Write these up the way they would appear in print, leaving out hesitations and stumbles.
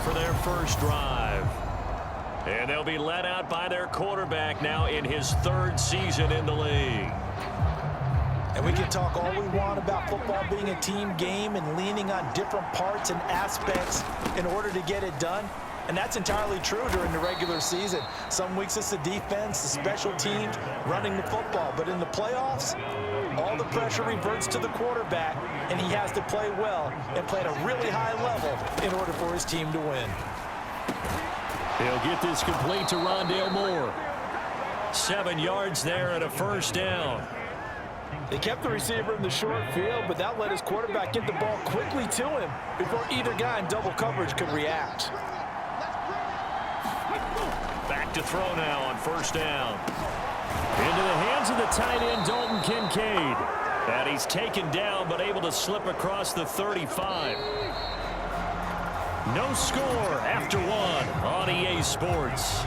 for their first drive. And they'll be led out by their quarterback now in his third season in the league. And we can talk all we want about football being a team game and leaning on different parts and aspects in order to get it done. And that's entirely true during the regular season. Some weeks it's the defense, the special teams, running the football. But in the playoffs, all the pressure reverts to the quarterback, and he has to play well and play at a really high level in order for his team to win. He'll get this complete to Rondale Moore. 7 yards there and a first down. They kept the receiver in the short field, but that let his quarterback get the ball quickly to him before either guy in double coverage could react. Back to throw now on first down. Into the hands of the tight end, Dalton Kincaid. And he's taken down, but able to slip across the 35. No score after one on EA Sports.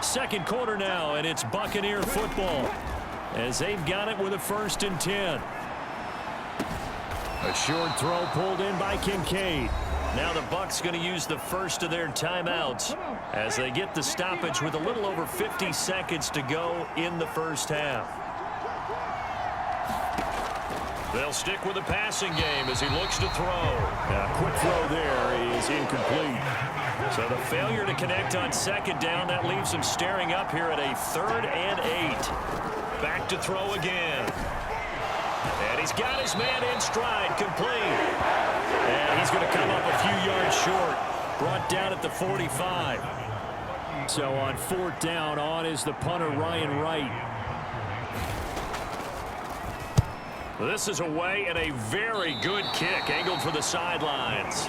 Second quarter now, and it's Buccaneer football as they've got it with a 1st and 10. A short throw pulled in by Kincaid. Now the Bucs going to use the first of their timeouts as they get the stoppage with a little over 50 seconds to go in the first half. They'll stick with the passing game as he looks to throw. A quick throw there is incomplete. So the failure to connect on second down, that leaves him staring up here at a 3rd and 8. Back to throw again. And he's got his man in stride, complete. And he's going to come up a few yards short. Brought down at the 45. So on 4th down, on is the punter, Ryan Wright. This is away and a very good kick, angled for the sidelines.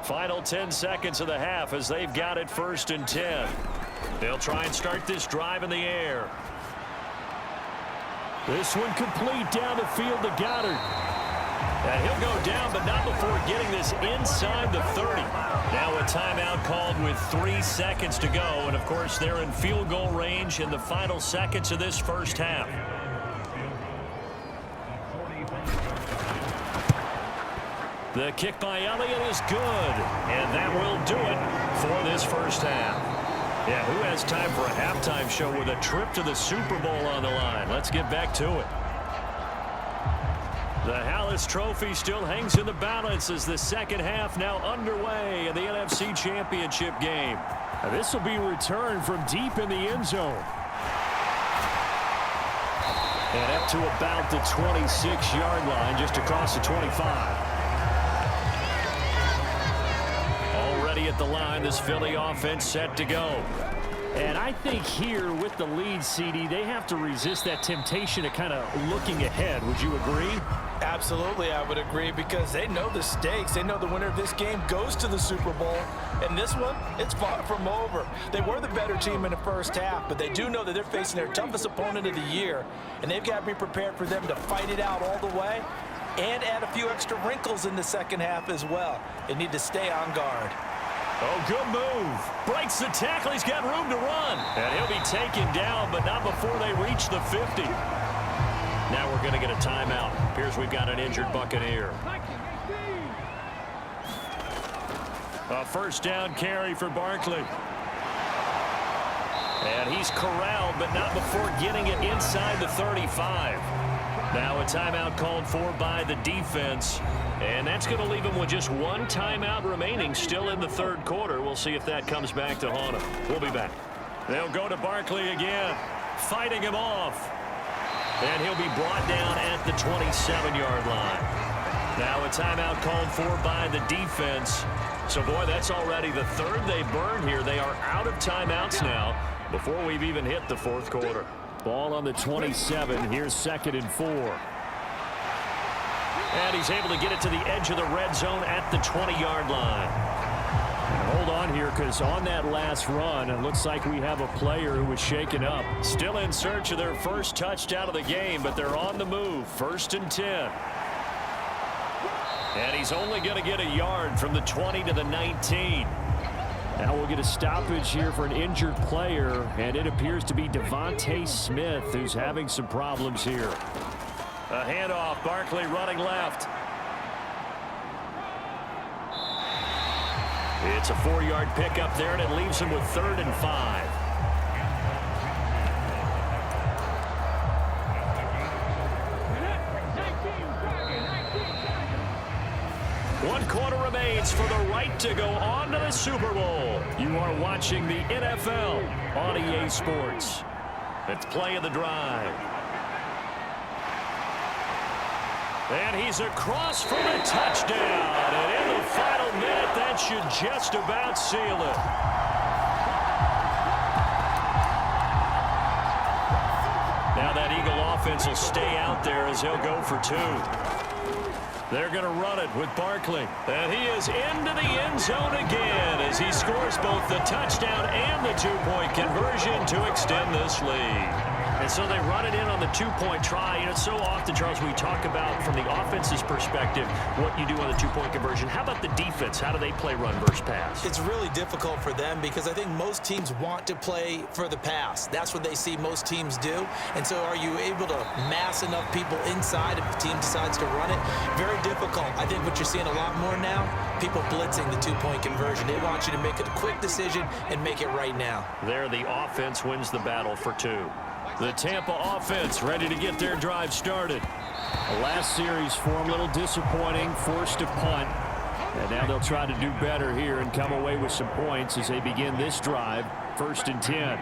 Final 10 seconds of the half as they've got it 1st and 10. They'll try and start this drive in the air. This one complete down the field to Goddard. And he'll go down, but not before getting this inside the 30. Now a timeout called with 3 seconds to go. And, of course, they're in field goal range in the final seconds of this first half. The kick by Elliott is good. And that will do it for this first half. Yeah, who has time for a halftime show with a trip to the Super Bowl on the line? Let's get back to it. The Hallis Trophy still hangs in the balance as the second half now underway in the NFC Championship game. This will be returned from deep in the end zone. And up to about the 26-yard line, just across the 25. Already at the line, this Philly offense set to go. And I think here with the lead, CD, they have to resist that temptation of kind of looking ahead. Would you agree? Absolutely, I would agree, because they know the stakes. They know the winner of this game goes to the Super Bowl. And this one, it's far from over. They were the better team in the first half, but they do know that they're facing their toughest opponent of the year. And they've got to be prepared for them to fight it out all the way and add a few extra wrinkles in the second half as well. They need to stay on guard. Oh, good move. Breaks the tackle. He's got room to run. And he'll be taken down, but not before they reach the 50. Now we're going to get a timeout. Appears we've got an injured Buccaneer. A first down carry for Barkley. And he's corralled, but not before getting it inside the 35. Now a timeout called for by the defense. And that's going to leave him with just one timeout remaining still in the third quarter. We'll see if that comes back to haunt him. We'll be back. They'll go to Barkley again, fighting him off. And he'll be brought down at the 27-yard line. Now a timeout called for by the defense. So, boy, that's already the third they burned here. They are out of timeouts now before we've even hit the fourth quarter. Ball on the 27. Here's 2nd and 4. And he's able to get it to the edge of the red zone at the 20-yard line. And hold on here, because on that last run, it looks like we have a player who was shaken up. Still in search of their first touchdown of the game, but they're on the move. 1st and 10. And he's only going to get a yard from the 20 to the 19. Now we'll get a stoppage here for an injured player, and it appears to be Devontae Smith who's having some problems here. A handoff, Barkley running left. It's a 4-yard pickup there, and it leaves him with 3rd and 5. One quarter remains for the right to go on to the Super Bowl. You are watching the NFL on EA Sports. It's play of the drive. And he's across for the touchdown. And in the final minute, that should just about seal it. Now that Eagle offense will stay out there as he'll go for 2. They're going to run it with Barkley. And he is into the end zone again as he scores both the touchdown and the 2-point conversion to extend this lead. And so they run it in on the 2-point try. You know, so often, Charles, we talk about from the offense's perspective what you do on the 2-point conversion. How about the defense? How do they play run versus pass? It's really difficult for them because I think most teams want to play for the pass. That's what they see most teams do. And so are you able to mass enough people inside if the team decides to run it? Very difficult. I think what you're seeing a lot more now, people blitzing the 2-point conversion. They want you to make a quick decision and make it right now. There, the offense wins the battle for 2. The Tampa offense ready to get their drive started. The last series for them, a little disappointing, forced to punt. And now they'll try to do better here and come away with some points as they begin this drive. 1st and 10.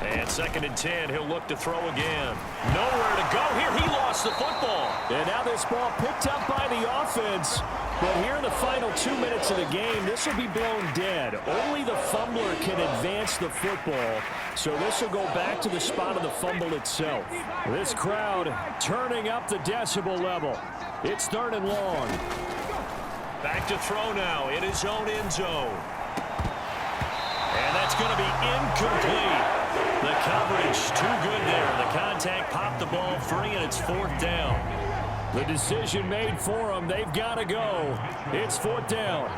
And 2nd and 10, he'll look to throw again. Nowhere to go here. He lost the football. And now this ball picked up by the offense. But here in the final 2 minutes of the game, this will be blown dead. Only the fumbler can advance the football. So this will go back to the spot of the fumble itself. This crowd turning up the decibel level. It's 3rd and long. Back to throw now in his own end zone. And that's going to be incomplete. The coverage too good there. The contact popped the ball free, and it's 4th down. The decision made for them. They've got to go. It's 4th down.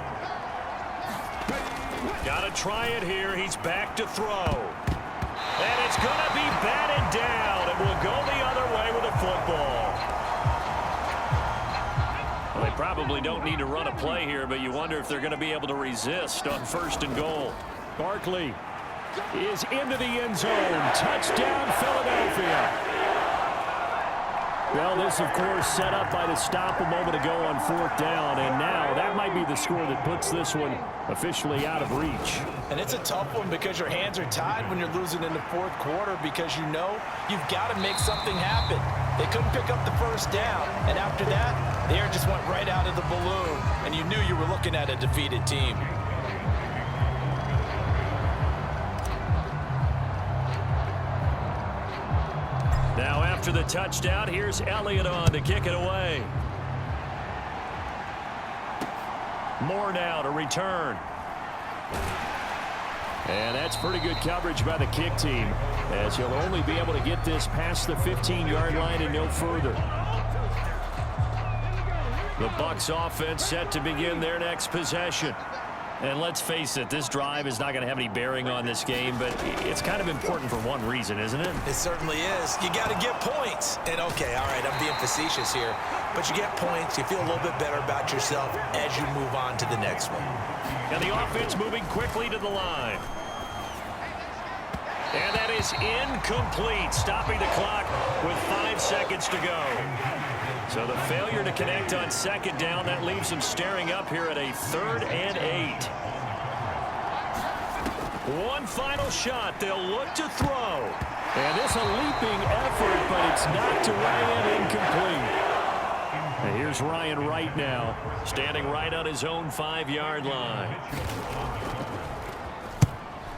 Got to try it here. He's back to throw. And it's going to be batted down. It will go the other way with a football. Well, they probably don't need to run a play here, but you wonder if they're going to be able to resist on 1st and goal. Barkley is into the end zone. Touchdown, Philadelphia. Well, this, of course, set up by the stop a moment ago on 4th down, and now that might be the score that puts this one officially out of reach. And it's a tough one because your hands are tied when you're losing in the 4th quarter because you know you've got to make something happen. They couldn't pick up the 1st down, and after that, the air just went right out of the balloon, and you knew you were looking at a defeated team. Now after the touchdown, here's Elliott on to kick it away. Moore now to return. And that's pretty good coverage by the kick team, as he'll only be able to get this past the 15-yard line and no further. The Bucs offense set to begin their next possession. And let's face it, this drive is not going to have any bearing on this game, but it's kind of important for one reason, isn't it? It certainly is. You got to get points. And, okay, all right, I'm being facetious here. But you get points, you feel a little bit better about yourself as you move on to the next one. And the offense moving quickly to the line. And that is incomplete, stopping the clock with 5 seconds to go. So the failure to connect on 2nd down, that leaves them staring up here at a 3rd and 8. One final shot. They'll look to throw. And it's a leaping effort, but it's knocked away and incomplete. And here's Ryan Wright now, standing right on his own 5-yard line.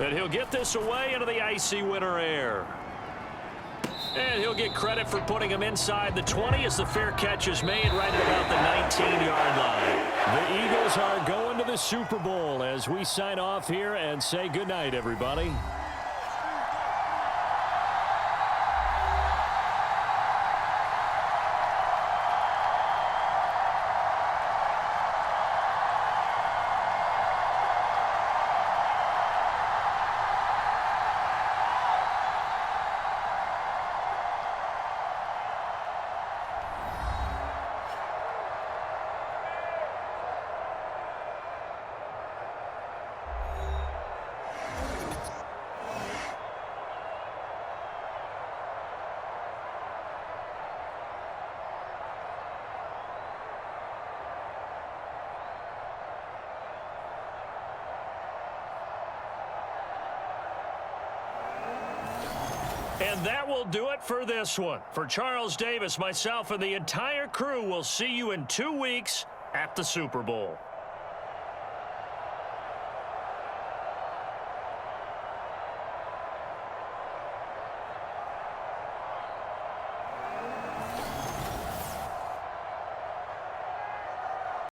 And he'll get this away into the icy winter air. And he'll get credit for putting him inside the 20 as the fair catch is made right at about the 19-yard line. The Eagles are going to the Super Bowl as we sign off here and say goodnight, everybody. And that will do it for this one. For Charles Davis, myself, and the entire crew, we'll see you in 2 weeks at the Super Bowl.